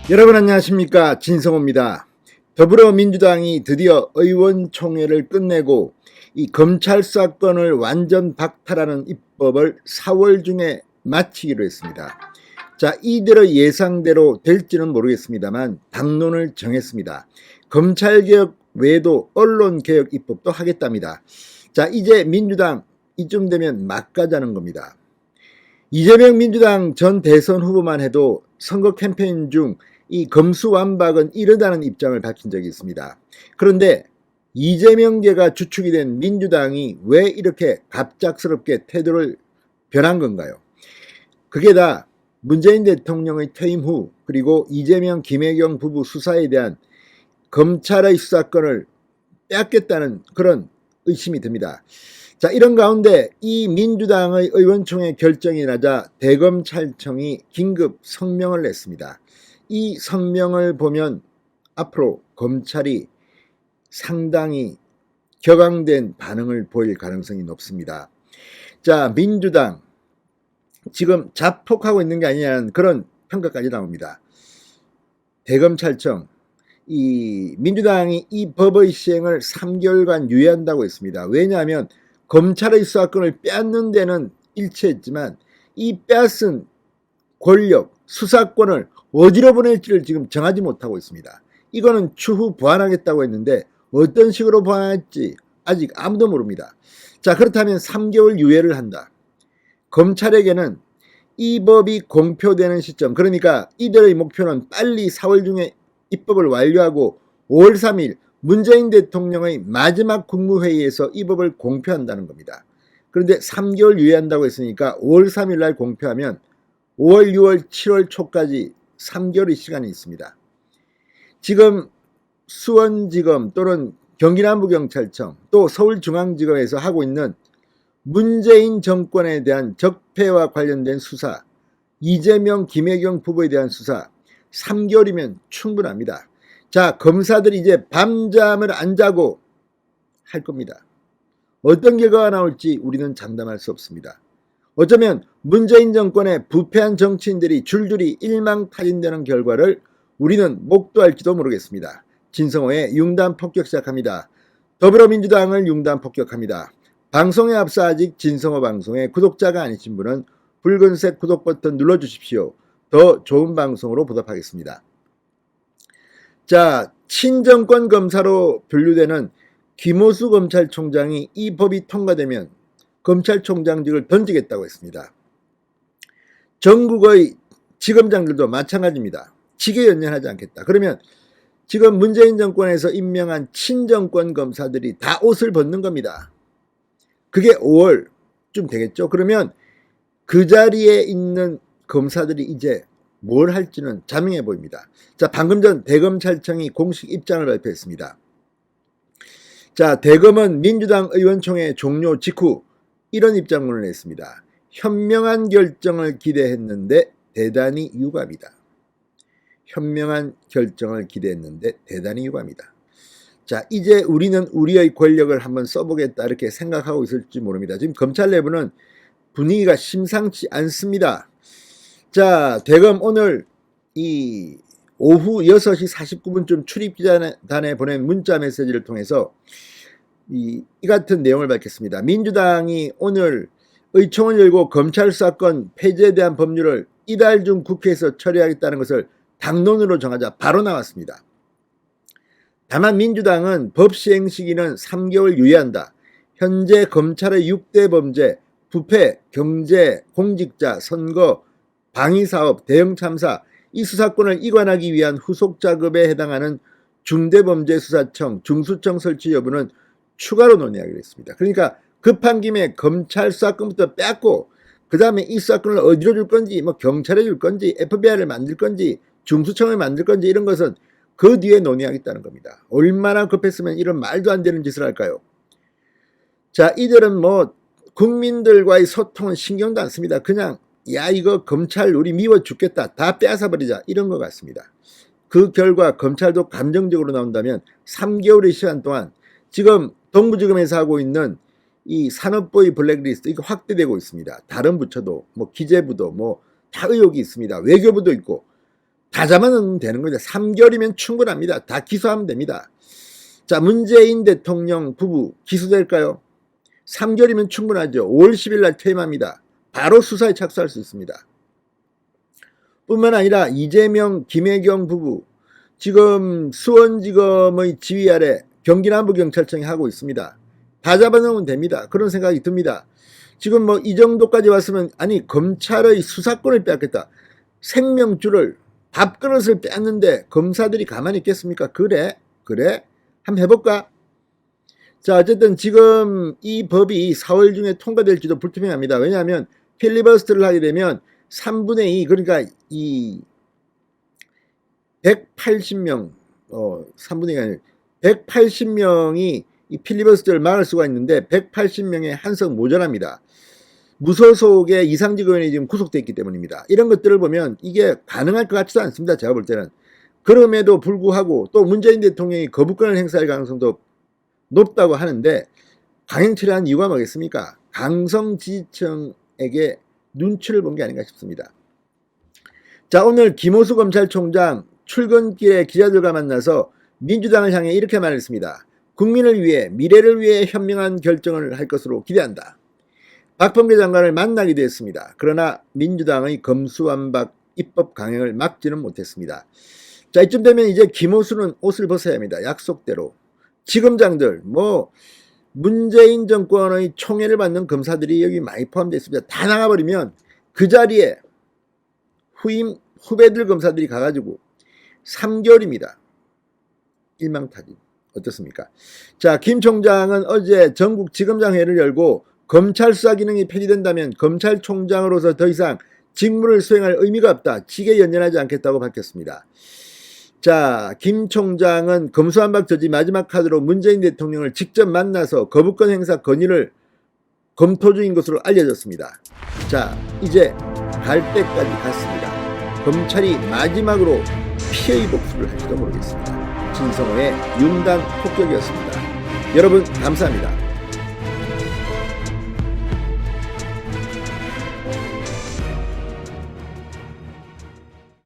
여러분 안녕하십니까, 진성호입니다. 더불어민주당이 드디어 의원총회를 끝내고 이 검찰 사건을 완전 박탈하는 입법을 4월 중에 마치기로 했습니다. 자, 이대로 예상대로 될지는 모르겠습니다만 당론을 정했습니다. 검찰개혁 외에도 언론개혁 입법도 하겠답니다. 자, 이제 민주당 이쯤 되면 막가자는 겁니다. 이재명 민주당 전 대선 후보만 해도 선거 캠페인 중 이 검수완박은 이르다는 입장을 밝힌 적이 있습니다. 그런데 이재명계가 주축이 된 민주당이 왜 이렇게 갑작스럽게 태도를 변한 건가요? 그게 다 문재인 대통령의 퇴임 후 그리고 이재명 김혜경 부부 수사에 대한 검찰의 수사권을 빼앗겠다는 그런 의심이 듭니다. 자, 이런 가운데 이 민주당의 의원총회 결정이 나자 대검찰청이 긴급 성명을 냈습니다. 이 성명을 보면 앞으로 검찰이 상당히 격앙된 반응을 보일 가능성이 높습니다. 자, 민주당 지금 자폭하고 있는 게 아니냐는 그런 평가까지 나옵니다. 대검찰청, 이 민주당이 이 법의 시행을 3개월간 유예한다고 했습니다. 왜냐하면 검찰의 수사권을 빼앗는 데는 일치했지만 이 빼앗은 권력, 수사권을 어디로 보낼지를 지금 정하지 못하고 있습니다. 이거는 추후 보완하겠다고 했는데 어떤 식으로 보완할지 아직 아무도 모릅니다. 자, 그렇다면 3개월 유예를 한다. 검찰에게는 이 법이 공표되는 시점, 그러니까 이들의 목표는 빨리 4월 중에 입법을 완료하고 5월 3일 문재인 대통령의 마지막 국무회의에서 이 법을 공표한다는 겁니다. 그런데 3개월 유예한다고 했으니까 5월 3일 날 공표하면 5월, 6월, 7월 초까지 3개월의 시간이 있습니다. 지금 수원지검 또는 경기남부경찰청 또 서울중앙지검에서 하고 있는 문재인 정권에 대한 적폐와 관련된 수사, 이재명, 김혜경 부부에 대한 수사 3개월이면 충분합니다. 자, 검사들이 이제 밤잠을 안 자고 할 겁니다. 어떤 결과가 나올지 우리는 장담할 수 없습니다. 어쩌면 문재인 정권의 부패한 정치인들이 줄줄이 일망타진되는 결과를 우리는 목도할지도 모르겠습니다. 진성호의 융단 폭격 시작합니다. 더불어민주당을 융단 폭격합니다. 방송에 앞서 아직 진성호 방송의 구독자가 아니신 분은 붉은색 구독 버튼 눌러주십시오. 더 좋은 방송으로 보답하겠습니다. 자, 친정권 검사로 분류되는 김호수 검찰총장이 이 법이 통과되면 검찰총장직을 던지겠다고 했습니다. 전국의 지검장들도 마찬가지입니다. 직계연연하지 않겠다. 그러면 지금 문재인 정권에서 임명한 친정권 검사들이 다 옷을 벗는 겁니다. 그게 5월쯤 되겠죠. 그러면 그 자리에 있는 검사들이 이제 뭘 할지는 자명해 보입니다. 자, 방금 전 대검찰청이 공식 입장을 발표했습니다. 자, 대검은 민주당 의원총회 종료 직후 이런 입장문을 냈습니다. 현명한 결정을 기대했는데 대단히 유감이다. 현명한 결정을 기대했는데 대단히 유감이다. 자, 이제 우리는 우리의 권력을 한번 써보겠다 이렇게 생각하고 있을지 모릅니다. 지금 검찰 내부는 분위기가 심상치 않습니다. 자, 대검 오늘 이 오후 6시 49분쯤 출입기자단에 보낸 문자 메시지를 통해서 이 같은 내용을 밝혔습니다. 민주당이 오늘 의총을 열고 검찰 수사권 폐지에 대한 법률을 이달 중 국회에서 처리하겠다는 것을 당론으로 정하자 바로 나왔습니다. 다만 민주당은 법 시행 시기는 3개월 유예한다. 현재 검찰의 6대 범죄, 부패, 경제, 공직자, 선거, 방위사업, 대형참사 이 수사권을 이관하기 위한 후속 작업에 해당하는 중대범죄수사청, 중수청 설치 여부는 추가로 논의하기로 했습니다. 그러니까 급한 김에 검찰 수사권부터 뺏고 그 다음에 이 수사권을 어디로 줄 건지, 뭐 경찰에 줄 건지, FBI를 만들 건지, 중수청을 만들 건지 이런 것은 그 뒤에 논의하겠다는 겁니다. 얼마나 급했으면 이런 말도 안 되는 짓을 할까요? 자, 이들은 뭐 국민들과의 소통은 신경도 안 씁니다. 그냥 야, 이거 검찰 우리 미워 죽겠다, 다 빼앗아 버리자 이런 것 같습니다. 그 결과 검찰도 감정적으로 나온다면 3개월의 시간 동안 지금 동부지검에서 하고 있는 이 산업부의 블랙리스트 이거 확대되고 있습니다. 다른 부처도 뭐 기재부도 뭐 다 의혹이 있습니다. 외교부도 있고 다 잡아넣으면 되는 겁니다. 3개월이면 충분합니다. 다 기소하면 됩니다. 자, 문재인 대통령 부부 기소될까요? 3개월이면 충분하죠. 5월 10일 날 퇴임합니다. 바로 수사에 착수할 수 있습니다. 뿐만 아니라 이재명, 김혜경 부부 지금 수원지검의 지휘 아래 경기남부경찰청이 하고 있습니다. 다 잡아넣으면 됩니다. 그런 생각이 듭니다. 지금 뭐 이 정도까지 왔으면 아니 검찰의 수사권을 빼앗겠다. 생명줄을 밥그릇을 뺐는데 검사들이 가만히 있겠습니까? 그래? 한번 해볼까? 자, 어쨌든 지금 이 법이 4월 중에 통과될지도 불투명합니다. 왜냐하면 필리버스터를 하게 되면 3분의 2 그러니까 이 180명 3분의 2가 아니라 180명이 이 필리버스터를 막을 수가 있는데 180명의 한석 모자랍니다. 무소속의 이상직 의원이 지금 구속되어 있기 때문입니다. 이런 것들을 보면 이게 가능할 것 같지도 않습니다. 제가 볼 때는. 그럼에도 불구하고 또 문재인 대통령이 거부권을 행사할 가능성도 높다고 하는데 강행 처리한 이유가 뭐겠습니까? 강성 지지층에게 눈치를 본 게 아닌가 싶습니다. 자, 오늘 김호수 검찰총장 출근길에 기자들과 만나서 민주당을 향해 이렇게 말했습니다. 국민을 위해 미래를 위해 현명한 결정을 할 것으로 기대한다. 박범계 장관을 만나기도 했습니다. 그러나 민주당의 검수완박 입법 강행을 막지는 못했습니다. 자, 이쯤 되면 이제 김호수는 옷을 벗어야 합니다. 약속대로. 지검장들 뭐 문재인 정권의 총애를 받는 검사들이 여기 많이 포함되어 있습니다. 다 나가버리면 그 자리에 후배들 검사들이 가가지고 3개월입니다. 일망타진. 어떻습니까? 자, 김 총장은 어제 전국지검장회를 열고 검찰 수사 기능이 폐지된다면 검찰총장으로서 더 이상 직무를 수행할 의미가 없다. 직에 연연하지 않겠다고 밝혔습니다. 자, 김 총장은 검수완박 저지 마지막 카드로 문재인 대통령을 직접 만나서 거부권 행사 건의를 검토 중인 것으로 알려졌습니다. 자, 이제 갈 때까지 갔습니다. 검찰이 마지막으로 피해의 복수를 할지도 모르겠습니다. 진성호의 윤당 폭격이었습니다. 여러분 감사합니다.